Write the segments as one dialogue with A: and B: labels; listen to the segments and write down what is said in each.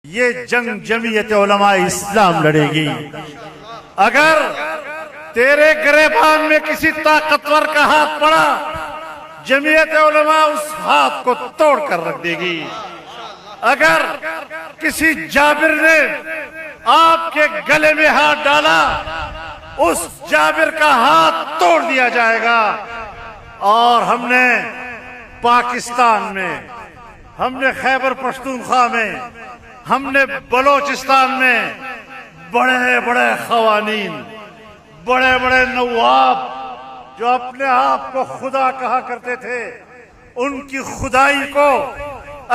A: ये जंग जमीयत उलमा इस्लाम लड़ेगी। अगर तेरे गिरबान में किसी ताकतवर का हाथ पड़ा, जमीयत उलमा उस हाथ को तोड़ कर रख देगी। अगर किसी जाबिर ने आपके गले में हाथ डाला, उस जाबिर का हाथ तोड़ दिया जाएगा। और हमने पाकिस्तान में, हमने खैबर पख्तूनख्वा में, हमने बलोचिस्तान में बड़े बड़े खवानीन, बड़े बड़े नवाब जो अपने आप को खुदा कहा करते थे, उनकी खुदाई को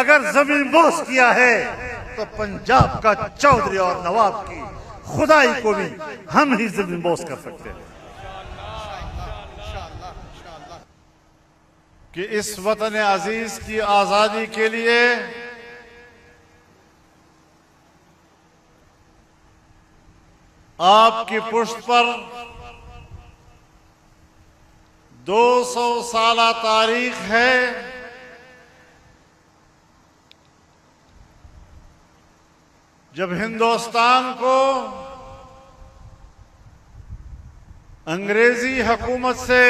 A: अगर जमीन बोस किया है तो पंजाब का चौधरी और नवाब की खुदाई को भी हम ही जमीन बोस कर सकते हैं। कि इस वतन अजीज की आजादी के लिए आपकी पुष्ट पर 200 साला तारीख है। जब हिंदुस्तान को अंग्रेजी हुकूमत से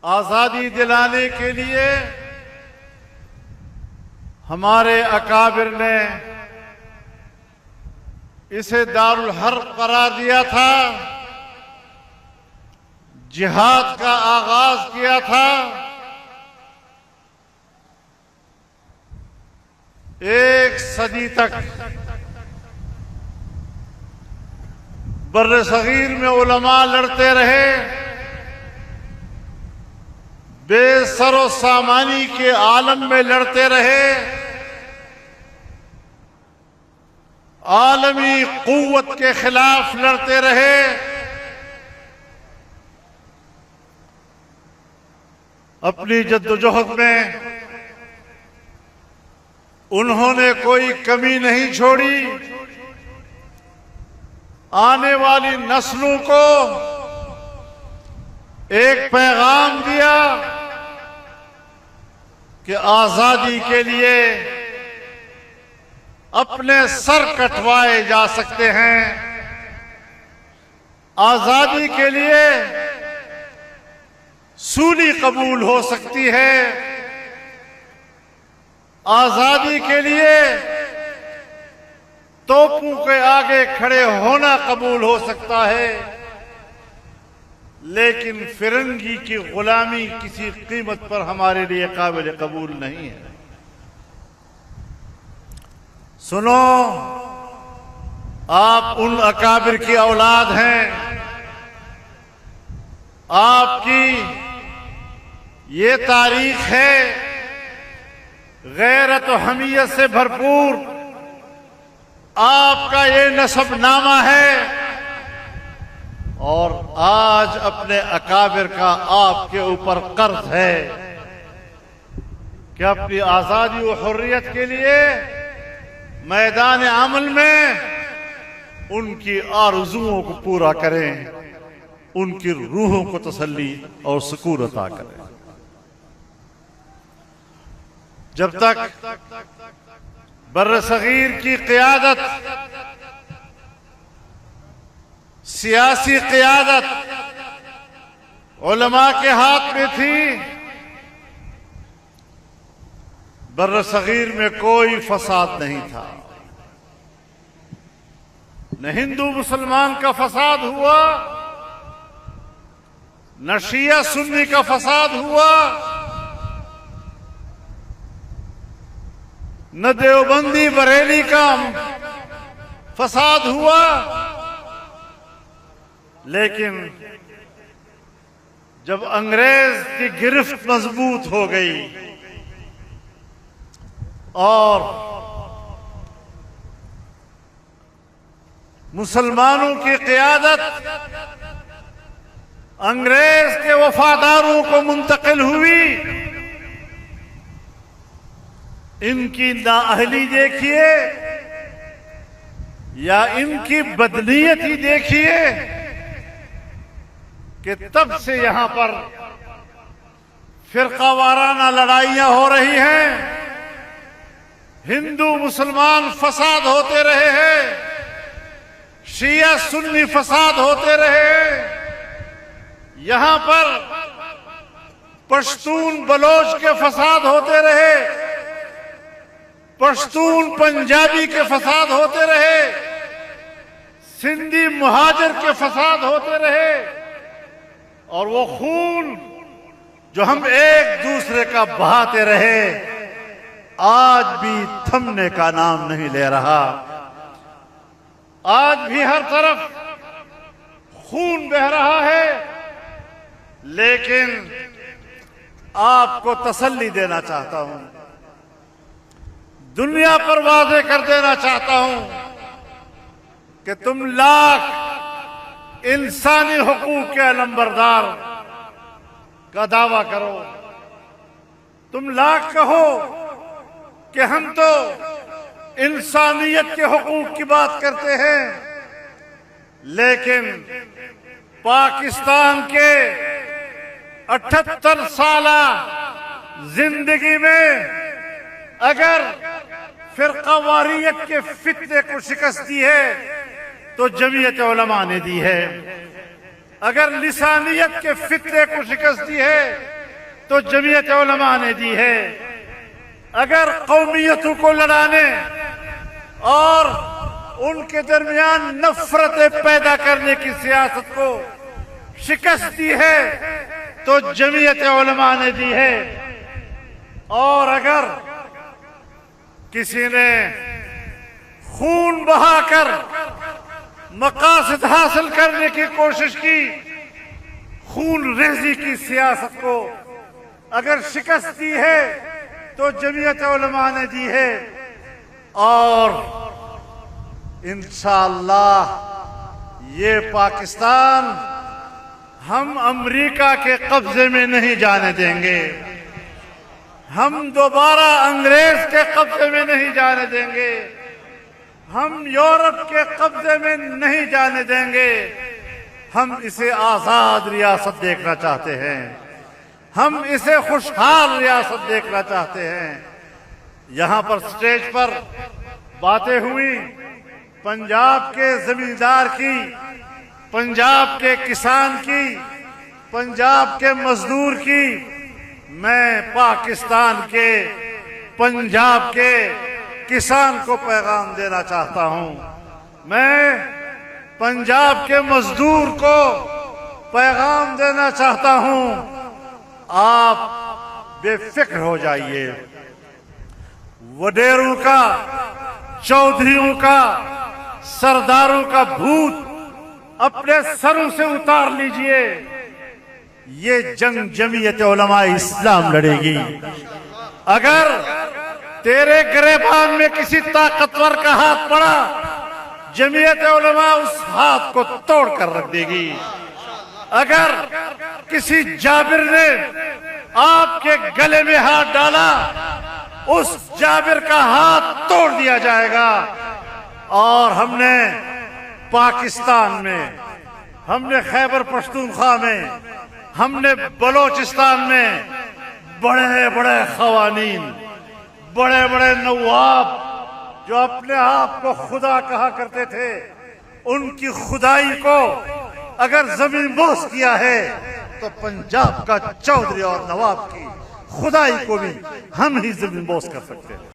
A: आजादी दिलाने के लिए हमारे अकाबिर ने इसे दारुल हर्ब करार दिया था, जिहाद का आगाज किया था। एक सदी तक बर्रे सगीर में उलमा लड़ते रहे, बेसरो सामानी के आलम में लड़ते रहे, आलमी कुव्वत के खिलाफ लड़ते रहे। अपनी जद्दोजहद में उन्होंने कोई कमी नहीं छोड़ी। आने वाली नस्लों को एक पैगाम दिया कि आजादी के लिए अपने सर कटवाए जा सकते हैं, आजादी के लिए सूली कबूल हो सकती है, आजादी के लिए तोपों के आगे खड़े होना कबूल हो सकता है, लेकिन फिरंगी की गुलामी किसी कीमत पर हमारे लिए काबिल कबूल नहीं है। सुनो, आप उन अकाबिर की औलाद हैं, आपकी ये तारीख है गैरत और हमीयत से भरपूर, आपका ये नसबनामा है। और आज अपने अकाबिर का आपके ऊपर कर्ज है कि अपनी आजादी और हुर्रियत के लिए मैदान अमल में उनकी आरज़ुओं को पूरा करें, उनकी रूहों को तसल्ली और सुकून अता करें। जब तक बर्र सगीर की क़ियादत, सियासी क़ियादत उलमा के हाथ में थी, बर्र सगीर में कोई फसाद नहीं था। न हिंदू मुसलमान का फसाद हुआ, न शिया सुन्नी का फसाद हुआ, न देवबंदी बरेली का फसाद हुआ। लेकिन जब अंग्रेज की गिरफ्त मजबूत हो गई और मुसलमानों की क़ियादत अंग्रेज के वफादारों को मुंतकिल हुई, इनकी नाअहली देखिए या इनकी बदनीयत ही देखिए कि तब से यहां पर फिरका वाराना लड़ाइयां हो रही हैं। हिंदू मुसलमान फसाद होते रहे हैं, शिया सुन्नी फसाद होते रहे हैं। यहां पर पश्तून बलोच के फसाद होते रहे, पश्तून पंजाबी के फसाद होते रहे, सिंधी मुहाजिर के फसाद होते रहे। और वो खून जो हम एक दूसरे का बहाते रहे आज भी थमने का नाम नहीं ले रहा। आज भी हर तरफ खून बह रहा है, लेकिन आपको तसल्ली देना चाहता हूं, दुनिया पर वादे कर देना चाहता हूं कि तुम लाख इंसानी हुकूक के अलंबरदार का दावा करो, तुम लाख कहो कि हम तो इंसानियत के हुकूक की बात करते हैं, लेकिन पाकिस्तान के 78 साला जिंदगी में अगर फिरकावारियत के फितने को शिकस्त दी है तो जमीयत उलमा ने दी है। अगर लिसानियत के फितने को शिकस्त दी है तो जमीयत उलमा ने दी है। अगर कौमियतों को लड़ाने और उनके दरमियान नफरतें पैदा करने की सियासत को शिकस्त दी है तो जमीयत उलमा ने दी है। और अगर किसी ने खून बहाकर मकासद हासिल करने की कोशिश की, खून रेजी की सियासत को अगर शिकस्त दी है तो जमीयत उलमा ने दी है। और इंशाअल्लाह ये पाकिस्तान हम अमेरिका के कब्जे में नहीं जाने देंगे, हम दोबारा अंग्रेज के कब्जे में नहीं जाने देंगे, हम यूरोप के कब्जे में नहीं जाने देंगे। हम इसे आजाद रियासत देखना चाहते हैं, हम इसे खुशहाल रियासत देखना चाहते हैं। यहां पर स्टेज पर बातें हुई पंजाब के जमींदार की, पंजाब के किसान की, पंजाब के मजदूर की। मैं पाकिस्तान के पंजाब के किसान को पैगाम देना चाहता हूं, मैं पंजाब के मजदूर को पैगाम देना चाहता हूं, आप बेफिक्र हो जाइए। वडेरों का, चौधरियों का, सरदारों का भूत अपने सरों से उतार लीजिए। ये जंग जमीयत उलमा इस्लाम लड़ेगी। अगर तेरे गिरेबान में किसी ताकतवर का हाथ पड़ा, जमीयत उलमा उस हाथ को तोड़ कर रख देगी। अगर किसी जाबिर ने आपके गले में हाथ डाला, उस जाबिर का हाथ तोड़ दिया जाएगा। और हमने पाकिस्तान में, हमने खैबर पख्तूनख्वा में, हमने बलोचिस्तान में बड़े बड़े खवानीन, बड़े बड़े नवाब जो अपने आप को खुदा कहा करते थे, उनकी खुदाई को अगर जमीन बोस किया है तो पंजाब का चौधरी और नवाब की खुदाई को भी हम ही जमीन बोस कर सकते हैं।